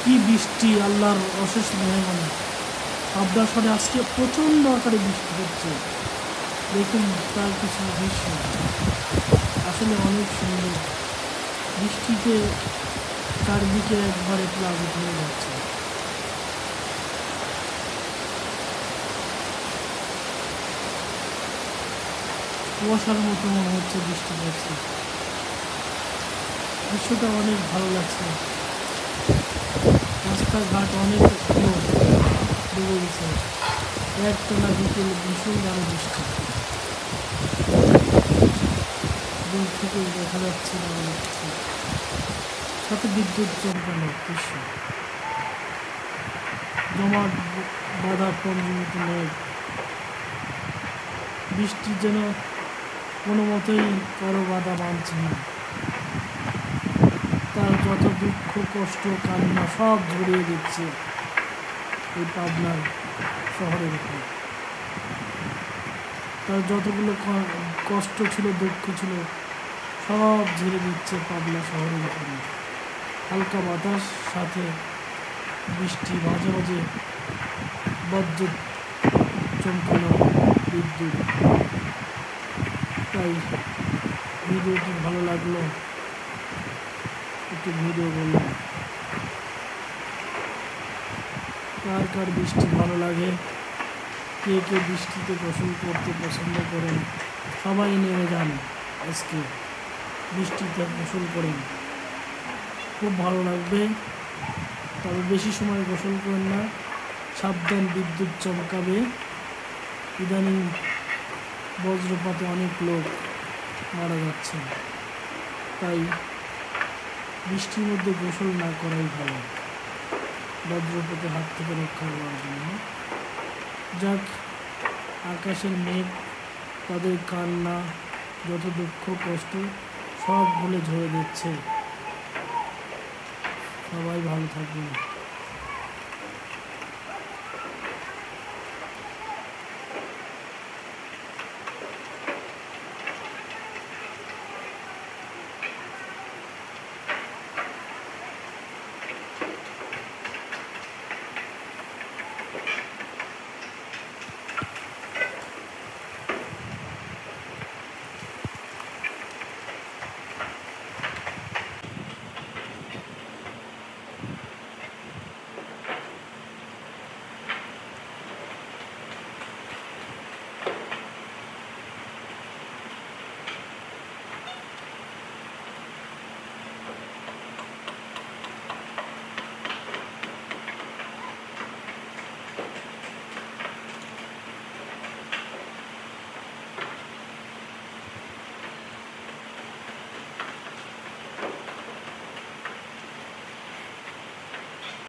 কি বৃষ্টি, আল্লাহর অশেষ মেহরবানি। পাবনা শহরে আজকে প্রচণ্ড আকারে বৃষ্টি হচ্ছে। দেখুন তার কিছু দৃশ্য, আসলে অনেক সুন্দর। বৃষ্টিতে চারদিকে একবারে প্লাবিত হয়ে যাচ্ছে। কুয়াশার মতো মনে হচ্ছে বৃষ্টি পড়ছে। দৃশ্যটা অনেক ভালো লাগছে। রাস্তাঘাট অনেক ডুবে গেছে। একটানা বিকেল ভীষণ গাঢ় বৃষ্টি, দূর থেকে দেখা যাচ্ছে না অনেক কিছু, সাথে বিদ্যুৎ চমকানো দৃশ্য, জমাট বাঁধা পঞ্জীমিত মেঘ। বৃষ্টি যেন কোনো মতেই কারো বাধা মানছে না। তার যত দুঃখ কষ্ট কান্না সব ঝরিয়ে দিচ্ছে এই পাবনার শহরের উপর। তার যতগুলো কষ্ট ছিল দুঃখ ছিল সব ঝেড়ে দিচ্ছে পাবনা শহরের উপরে। হালকা বাতাস, সাথে বৃষ্টি, মাঝে মাঝে বজ্র চমকানো বিদ্যুৎ। তাই ভিডিওটি ভালো লাগলো, একটু ভিডিও বললাম। কার কার বৃষ্টি ভালো লাগে, কে কে বৃষ্টিতে গোসল করতে পছন্দ করেন, সবাই নেমে যান আজকে বৃষ্টিতে গোসল করেন, খুব ভালো লাগবে। তবে বেশি সময় গোসল করেন না, সাবধান, বিদ্যুৎ চমকাবে। ইদানিং বজ্রপাতে অনেক লোক মারা যাচ্ছে, তাই বৃষ্টির মধ্যে গোসল না করাই ভালো, বজ্রপাতের হাত থেকে রক্ষা করার জন্য। যাক, আকাশের মেঘ তাদের কান্না, যত দুঃখ কষ্ট সব ভুলে ঝরে দিচ্ছে। সবাই ভালো থাকবেন।